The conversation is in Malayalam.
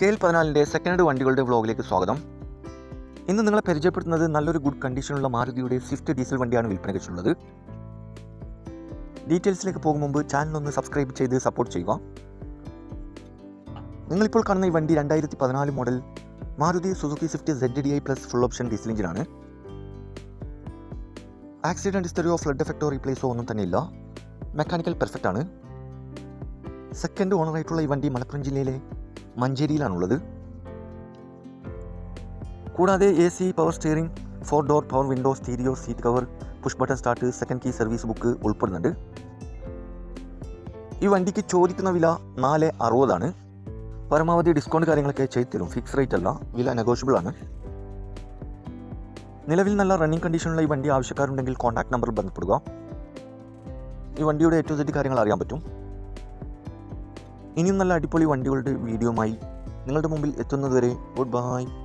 KL14 സെക്കൻഡ് വണ്ടികളുടെ വ്ളോഗിലേക്ക് സ്വാഗതം. ഇന്ന് നിങ്ങളെ പരിചയപ്പെടുത്തുന്നത് നല്ലൊരു ഗുഡ് കണ്ടീഷനുള്ള മാരുതിയുടെ സ്വിഫ്റ്റ് ഡീസൽ വണ്ടിയാണ് വിൽപ്പനയ്ക്ക് വെച്ചുള്ളത്. ഡീറ്റെയിൽസിലേക്ക് പോകും മുമ്പ് ചാനൽ ഒന്ന് സബ്സ്ക്രൈബ് ചെയ്ത് സപ്പോർട്ട് ചെയ്യുക. നിങ്ങളിപ്പോൾ കാണുന്ന ഈ വണ്ടി 2014 model Maruti Suzuki Swift ZDI plus full option diesel എഞ്ചിനാണ്. ആക്സിഡൻറ്റ് ഹിസ്റ്ററിയോ ഫ്ലഡ് എഫക്റ്റോ റീപ്ലേസോ ഒന്നും തന്നെ ഇല്ല. മെക്കാനിക്കൽ പെർഫെക്റ്റ് ആണ്. സെക്കൻഡ് ഓണറായിട്ടുള്ള ഈ വണ്ടി മലപ്പുറം ജില്ലയിലെ മഞ്ചേരിയിലാണുള്ളത്. കൂടാതെ AC, power steering, 4 door power window, stereo, seat cover, push button start, second key service book ഉൾപ്പെടുന്നുണ്ട്. ഈ വണ്ടിക്ക് ചോദിക്കുന്ന വില 460 ആണ്. പരമാവധി ഡിസ്കൗണ്ട് കാര്യങ്ങളൊക്കെ ചെയ്തു തരും. ഫിക്സ് റേറ്റ് അല്ല, വില നെഗോഷ്യബിൾ ആണ്. നിലവിൽ നല്ല റണ്ണിങ് കണ്ടീഷനുള്ള ഈ വണ്ടി ആവശ്യക്കാരുണ്ടെങ്കിൽ കോൺടാക്ട് നമ്പറിൽ ബന്ധപ്പെടുക. ഈ വണ്ടിയുടെ A to Z കാര്യങ്ങൾ അറിയാൻ പറ്റും. ഇനിയും നല്ല അടിപൊളി വണ്ടികളുടെ വീഡിയോയുമായി നിങ്ങളുടെ മുമ്പിൽ എത്തുന്നതുവരെ ഗുഡ് ബൈ.